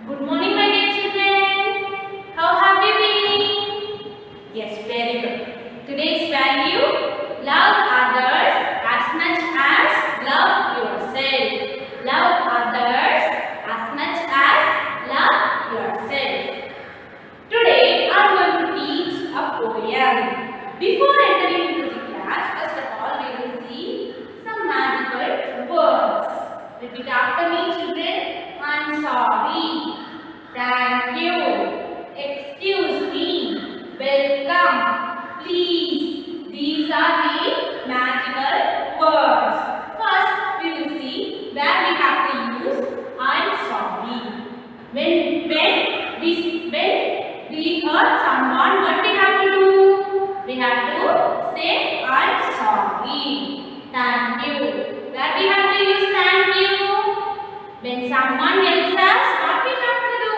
Good morning, my dear children. How have you been? Yes, very good. Today's value: love others as much as love yourself. Love others as much as love yourself. Today, I am going to teach a poem. Before entering into the class, first of all, we will see some magical words. Repeat after me, children. I'm sorry. Thank you. Excuse me. Welcome. Please. These are the magical words. First, we will see where we have to use I'm sorry. When we hurt someone, what we have to do? We have to say I'm sorry. Thank you. Where we have to use thank you? When someone helps us, what we have to do?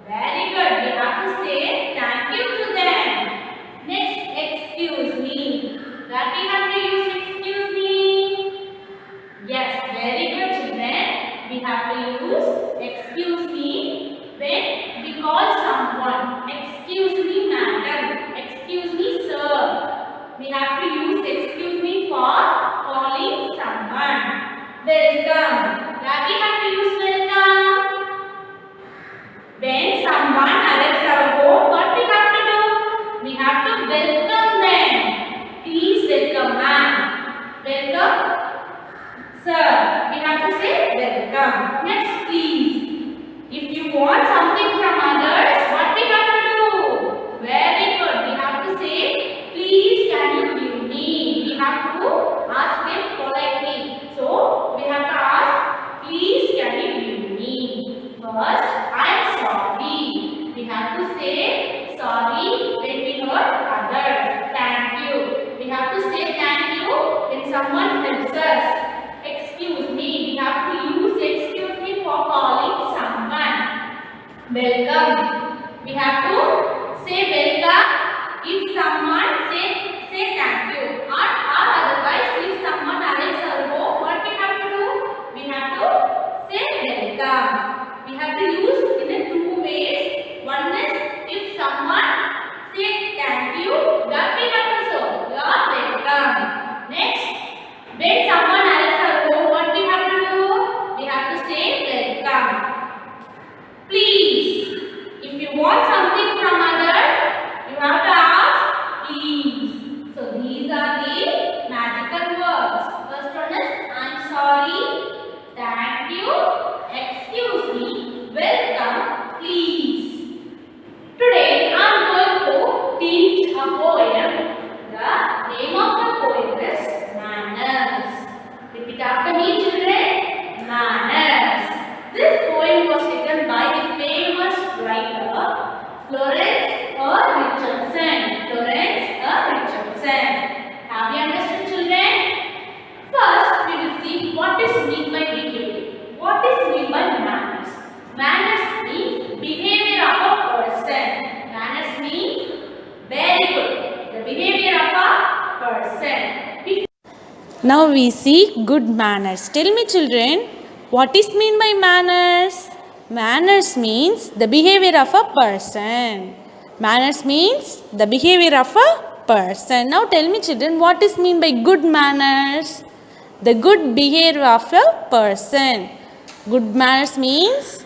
Very good. We have to say thank you to them. Next, excuse me. Where we have to use excuse me? Yes, very good, children. We have to use excuse me when we call someone. Excuse me, madam. Excuse me, sir. We have to use excuse me for calling someone. Welcome. Where we have to use welcome? When someone arrives our home, what we have to do? We have to welcome them. Please welcome ma'am. Welcome sir. We have to say welcome. Next, please. If you want something from others, what we have to do? Very good. We have to say, please can you give me? We have to ask them politely. So, we have to ask, please can you give me? First, I am sorry. We have to say sorry when we hurt others. Thank you. We have to say thank you when someone helps us. Excuse me. We have to use excuse me for calling someone. Welcome. We have to say welcome if someone say thank you. Or otherwise, if someone arrives our home, what we have to do? We have to say welcome. We have to use in a two ways. One is if someone say thank you, that we have to say you are welcome. Next, when someone arrives our home, what we have to do? We have to say welcome. Please. If you want something from others, you have to ask please. So these are the magical words. First one is I'm sorry, thank you, excuse me, welcome, please. Today I am going to teach a poem. The name of the poem is Manners. Repeat after me, children. Manners. This poem was written by the famous writer Florence Richardson. Florence Richardson. Have you understood, children? First, we will see what is meant by behavior. What is meant by manners? Manners means behavior of a person. Manners means very good. The behavior of a person. Now we see good manners. Tell me, children, what is mean by manners? Manners means the behavior of a person. Manners means the behavior of a person. Now tell me, children, what is mean by good manners? The good behavior of a person. Good manners means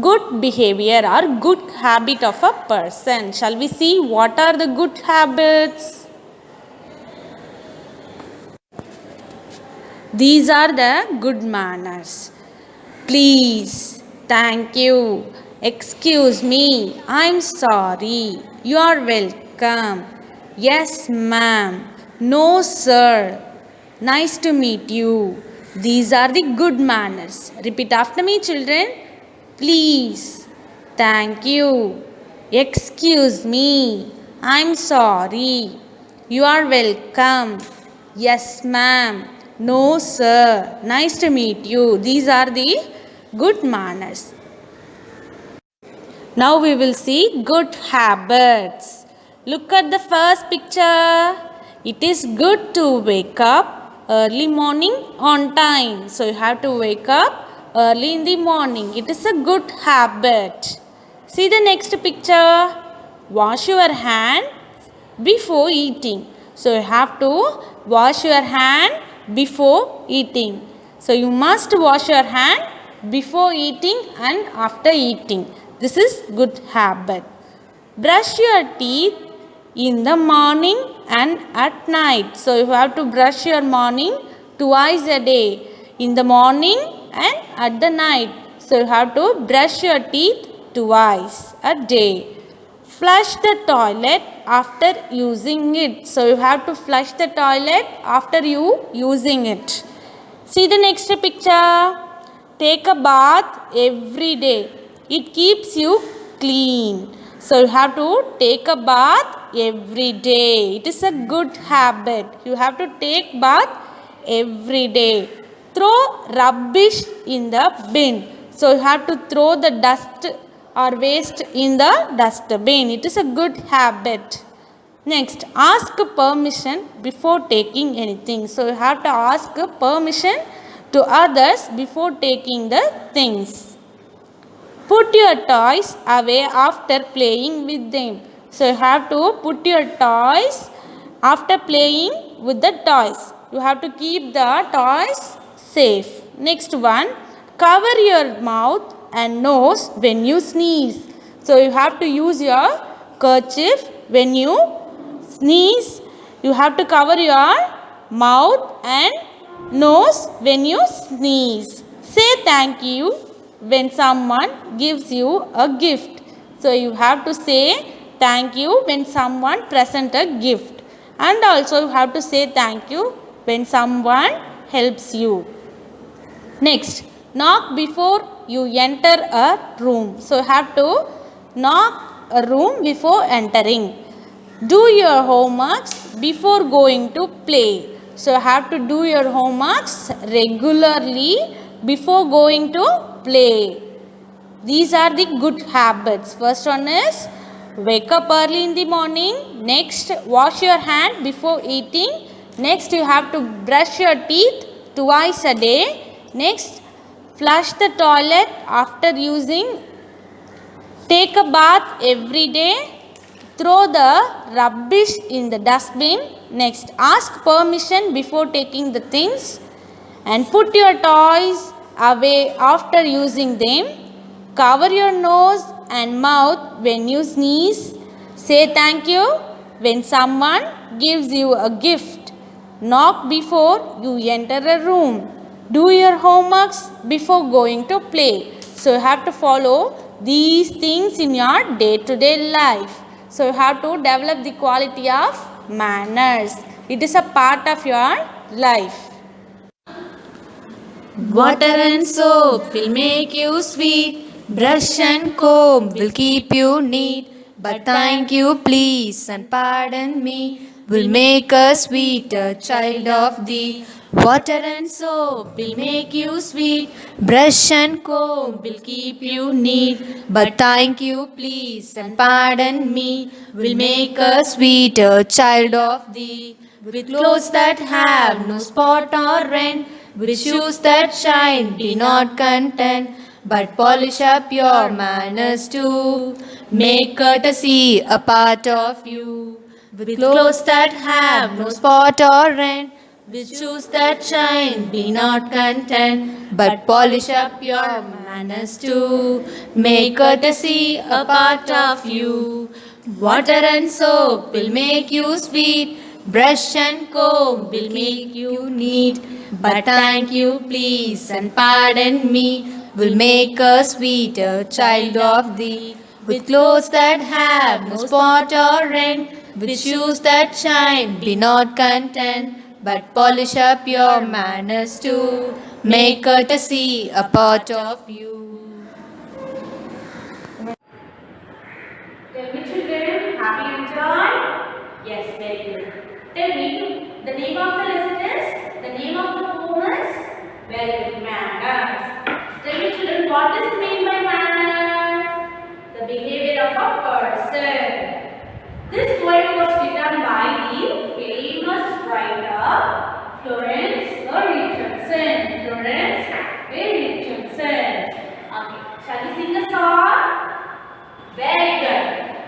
good behavior or good habit of a person. Shall we see what are the good habits? These are the good manners. Please, thank you, excuse me, I'm sorry, you are welcome, yes ma'am, no sir, nice to meet you. These are the good manners. Repeat after me, children. Please, thank you, excuse me, I'm sorry, you are welcome, yes ma'am, no sir, nice to meet you. These are the good manners. Now we will see good habits. Look at the first picture. It is good to wake up early morning on time. So you have to wake up early in the morning. It is a good habit. See the next picture. Wash your hand before eating. So you have to wash your hand before eating. So you must wash your hand before eating and after eating. This is good habit. Brush your teeth in the morning and at night. So you have to brush your morning twice a day, in the morning and at the night. So you have to brush your teeth twice a day. Flush the toilet after using it. So you have to flush the toilet after you using it. See the next picture. Take a bath every day. It keeps you clean. So you have to take a bath every day. It is a good habit. You have to take bath every day. Throw rubbish in the bin. So you have to throw the dust or waste in the dustbin. It is a good habit. Next, ask permission before taking anything. So you have to ask permission to others before taking the things. Put your toys away after playing with them. So you have to put your toys after playing with the toys. You have to keep the toys safe. Next one, cover your mouth and nose when you sneeze. So you have to use your kerchief when you sneeze. You have to cover your mouth and nose when you sneeze. Say thank you when someone gives you a gift. So you have to say thank you when someone presents a gift. And also you have to say thank you when someone helps you. Next, knock before you enter a room. So you have to knock a room before entering. Do your homeworks before going to play. So you have to do your homeworks regularly before going to play. These are the good habits. First one is wake up early in the morning. Next, wash your hand before eating. Next, you have to brush your teeth twice a day. Next, flush the toilet after using. Take a bath every day. Throw the rubbish in the dustbin. Next, ask permission before taking the things. And put your toys away after using them. Cover your nose and mouth when you sneeze. Say thank you when someone gives you a gift. Knock before you enter a room. Do your homeworks before going to play. So you have to follow these things in your day-to-day life. So you have to develop the quality of manners. It is a part of your life. Water and soap will make you sweet. Brush and comb will keep you neat. But thank you, please, and pardon me will make a sweeter child of thee. Water and soap will make you sweet. Brush and comb will keep you neat. But thank you, please, and pardon me will make a sweeter child of thee. With clothes that have no spot or rent, with shoes that shine, be not content, but polish up your manners too. Make courtesy a part of you. With clothes that have no spot or rent, with shoes that shine, be not content, but polish up your manners too. Make courtesy a part of you. Water and soap will make you sweet. Brush and comb will make you neat. But thank you, please, and pardon me will make a sweeter child of thee. With clothes that have no spot or rent, with shoes that shine, be not content, but polish up your manners too. Make courtesy a part of you. Tell me children, have you enjoyed? Yes, very good. Tell me, the name of the lesson is, the name of the poem is, very good, manners. Tell me children, what is meant by manners? The behavior of a person. This poem was written by the famous writer Florence A. Richardson. Florence A. Richardson. Very good.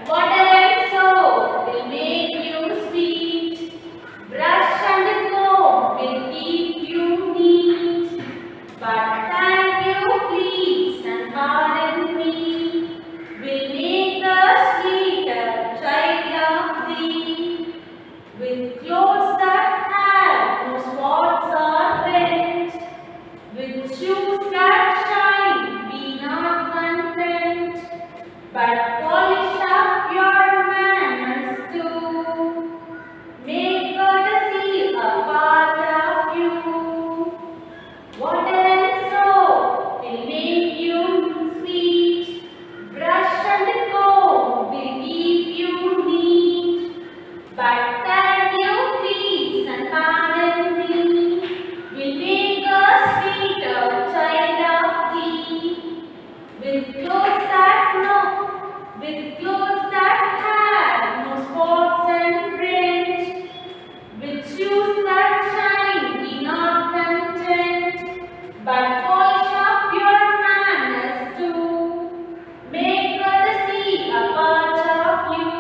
Water and soap will make you sweet. Brush and comb will keep you neat. But thank you, please, and pardon me, will make a sweeter child of thee. With clothes that have no spots or rent, with shoes that shine, be not content, but polish up your manners too. Make courtesy a part of you. Water and soap will make you sweet. Brush and comb will keep you neat. But thank you, please, and pardon me, will make a sweeter child of thee. With clothes that have no spots and print, with shoes that shine, be not content, but polish up your manners too. Make courtesy a part of you.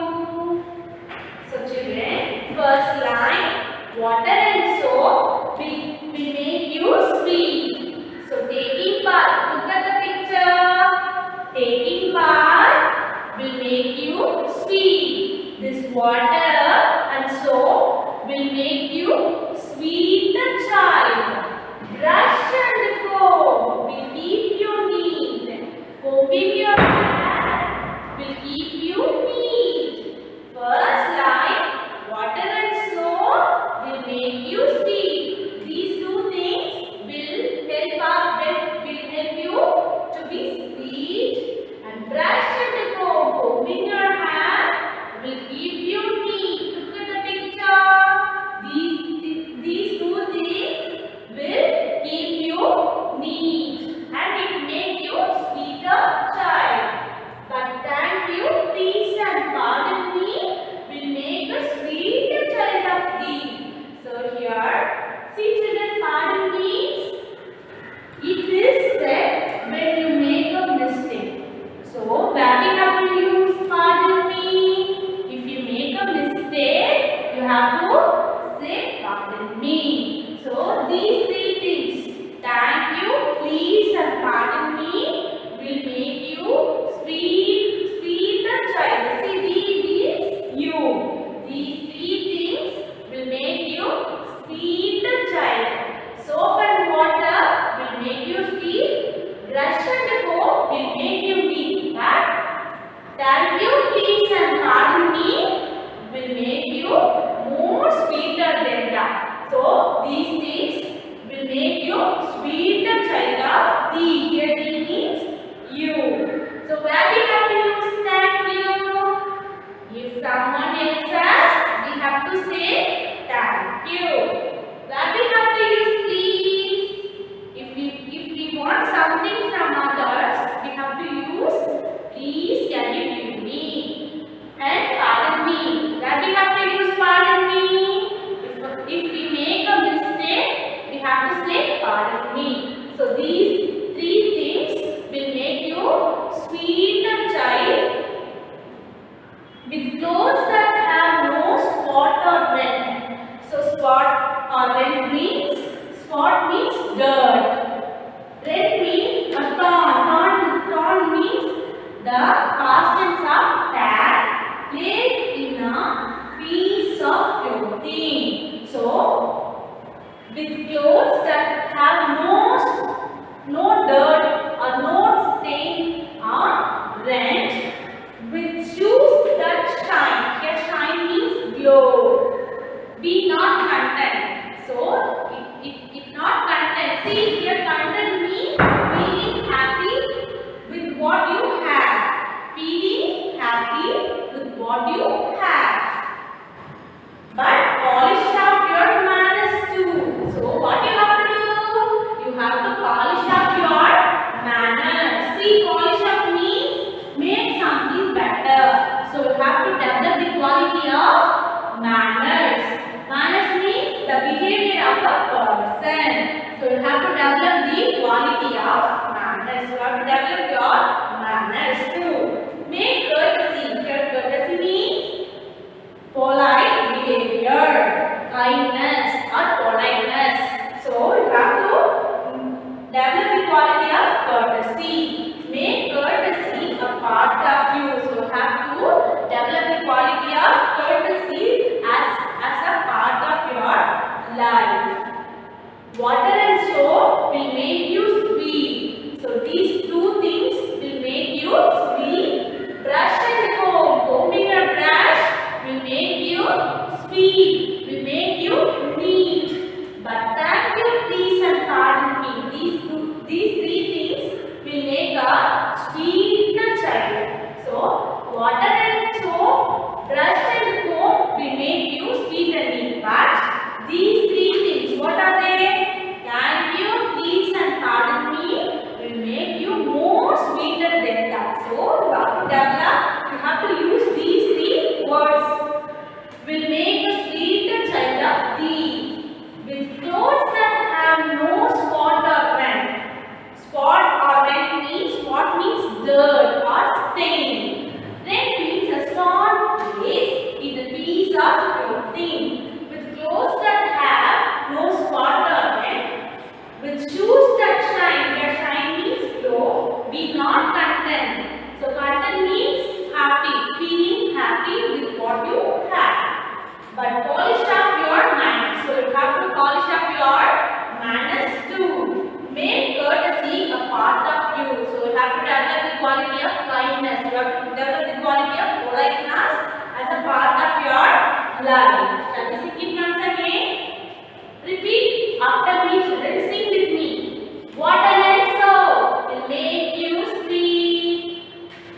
So children, first line, water and soap will make you sweet. So taking part, look at the picture. Taking part will make you sweet. This water and soap will make you sweet child. Brush and comb will keep you neat. Combing your hair will keep you neat. First line, water and soap will make you sweet. These two things will help you to be sweet. And brush and comb, combing your hair will keep you neat. Look at the picture. These two things will keep you neat and it make you sweeter child. But thank you, please, and pardon me, will make a sweeter child of thee. So here, see children, pardon means it is said when you make a mistake. So where we have to use pardon me? If you make a mistake, you have to say pardon me. So these three things, thank you, please, and pardon me, will make you sweeter child. See, these you. These three things will make you sweeter child. Soap and water will make you sweet. Brush and comb will make you neat. But thank you, please, and pardon me will make you more sweeter than that. So these things will make you sweeter child of thee. Here thee means you. So where we have to use thank you? If someone else asks, we have to say thank you. Where we have to use please? If we want something from others, we have to use please, can you give me? And pardon me. Where we have to use pardon me? If we make a mistake, we have to say pardon me. So these three things will make you sweeter child. With clothes that have no spot or rent. So spot or rent means, spot means dirt. Rent means a torn. Torn means the past tense of that placed in a piece of clothing. So with clothes that have no dirt or no stain or rent, with shoes that shine. Here shine means glow. Be not content. So it not content. See here content means feeling happy with what you have. Feeling happy with what you have. But polish up your manners too. So what you have to do? You have to polish up your manners. See, polish up means make something better. So you have to develop the quality of manners. Manners means water and soap, brush and comb will make you sweet and neat. But these three things, what are they? Thank you, please and pardon me will make you more sweeter than that. So you have to develop, you have to use these three words. Will make a sweeter child of thee. With clothes that have no spot or rent. Spot or rent means, what means dirt or stain. Rent means a torn place in the piece of clothing. With clothes that have no spot or rent. With shoes that shine, where shine means glow, be not content. So content means happy, feeling happy with what you have. But polish up your manners. So you have to polish up your manners too. Make courtesy a part of you. So you have to develop the quality of kindness. You have to develop the quality of politeness as a part of your life. Shall we sing it once again? Repeat after me, children. Sing with me. Water and soap will make you sweet.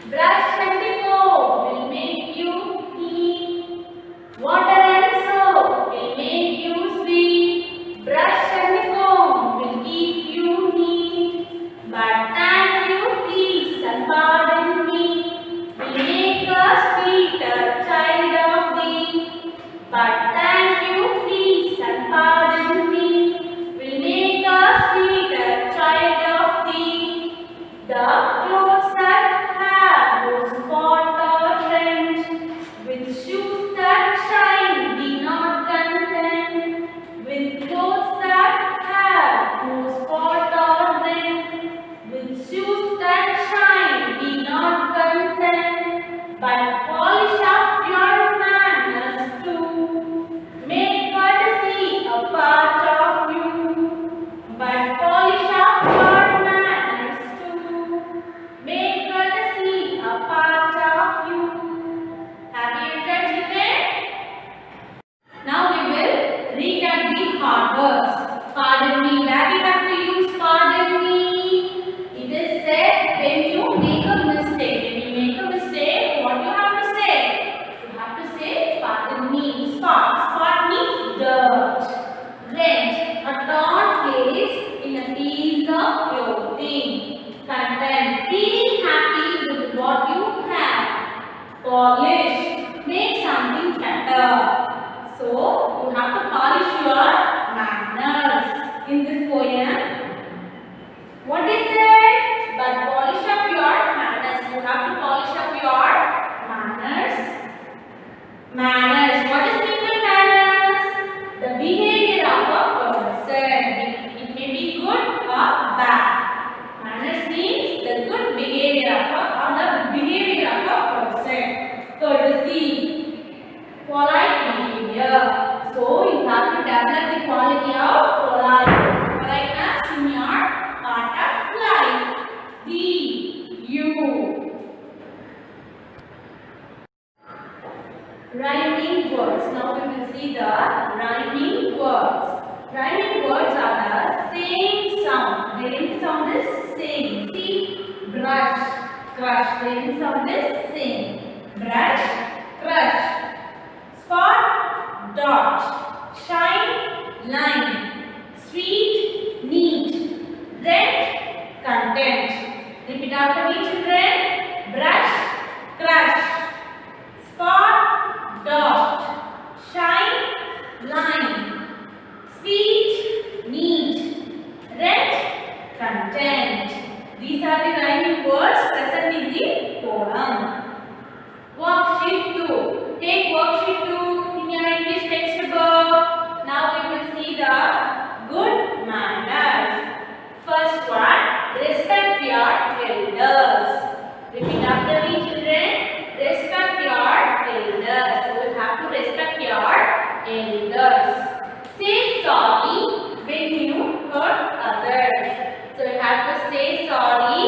Brush and comb will make you clean. Water and soap will make you sweet. Brush and comb will keep you neat. But thank you, please and pardon me will make a sweeter child of thee. But thank you, please and pardon me will make a sweeter child of thee. The clothes that have no spot or rent, with shoes that shine, be not content. With clothes that have no spot or rent, with shoes that shine, be not content. But polish up your manners too. Make courtesy a part of you. But polish up your manners too. Make courtesy a part of you. Have you enjoyed, children? Now we will recap the hard words. Pardon me. Where we have to use pardon me? It is said when you make a mistake. When you make a mistake, what you have to say? You have to say pardon me. Spot. Spot means dirt. Rent. A torn place in a piece of clothing. Content. Feeling happy with what you have. Polish. Make something better. So, you have to polish your manners. In this poem, what is it? But polish up your manners. You have to polish up your manners. Manners. What is meant by manners? The behavior of a person. It may be good or bad. Manners means the good behavior of a person. So, it is the polite behavior. So you have to develop the quality of politeness in your part of life. You. Rhyming words. Now we will see the rhyming words. Rhyming words are the same sound. The rhyming sound is same. See, brush, crush. The rhyming sound is same. Brush, crush. Spot, dot, shine, line, sweet, neat, rent, content. Repeat after me, children. Brush, crush, spot, dot, shine, line, sweet, neat, rent, content. These are the rhyming words present in the poem. Worksheet 2. Take worksheet 2 in your English textbook. Now we will see the good manners. First one, respect your elders. Repeat after me, children. Respect your elders. So you have to respect your elders. Say sorry when you hurt others. So you have to say sorry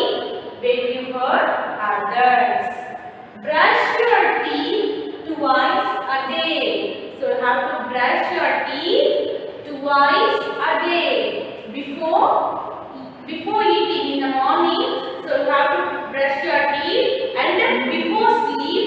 when you hurt others. Brush your teeth twice a day. So you have to brush your teeth twice a day. Before eating in the morning, so you have to brush your teeth, and then before sleep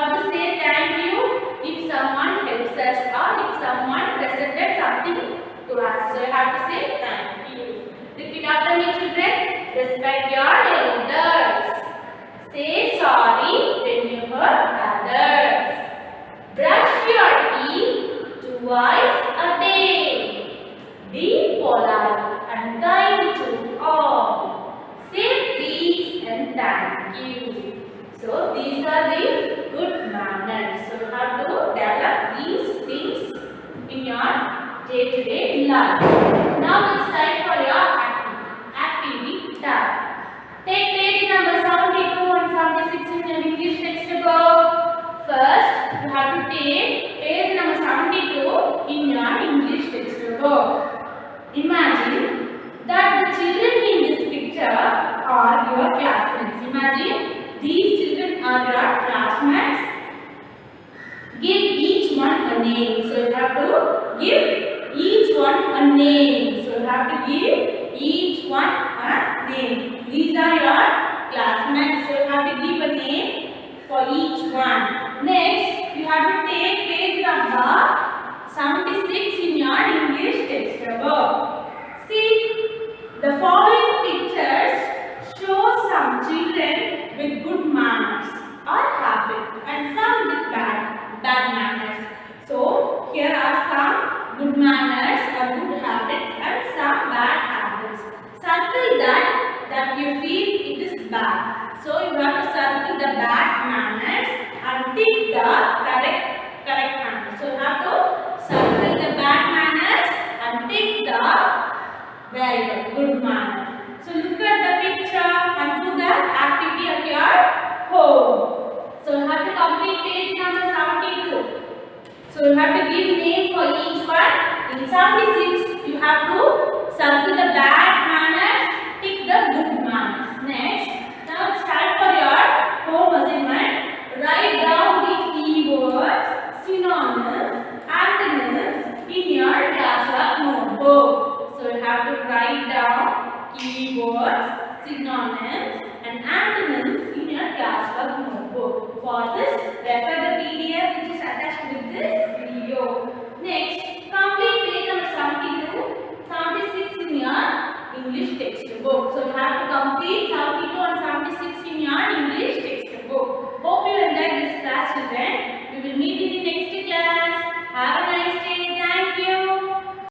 have to say thank you if someone helps us or if someone presented something to us. So you have to say thank you. Repeat after me, children. Respect your elders. Say sorry when you hurt others. Brush your teeth twice a day. Be polite and kind to all. Say please and thank you. So these are the good manners. So you have to develop these things in your day-to-day life. Now it's time for your activity time. Take page number 72 and 76 in your English textbook. First, you have to take page number 72 in your English textbook. Imagine that the children in this picture are your classmates. Imagine these children are your classmates. Give each one a name. So you have to give each one a name. So you have to give each one a name. These are your classmates. So you have to give a name for each one. Next, you have to take page number 76 in your English textbook. See, the following pictures show some children with good manners or habits and some with bad manners. So, here are some good manners or good habits and some bad habits. Circle that you feel it is bad. So, you have to circle the bad manners and tick the correct manners. So, you have to circle the bad manners and tick the very good manner. So look at the picture and do the activity at your home. So you have to complete page number 72. So you have to give name for each one. In 76, you have to circle the bad manners, tick the good manners. Next, now it's time for your home assignment. Write down the keywords, synonyms, antonyms in your classwork notebook. So you have to write down keywords, synonyms and antonyms in your classwork notebook. For this, refer the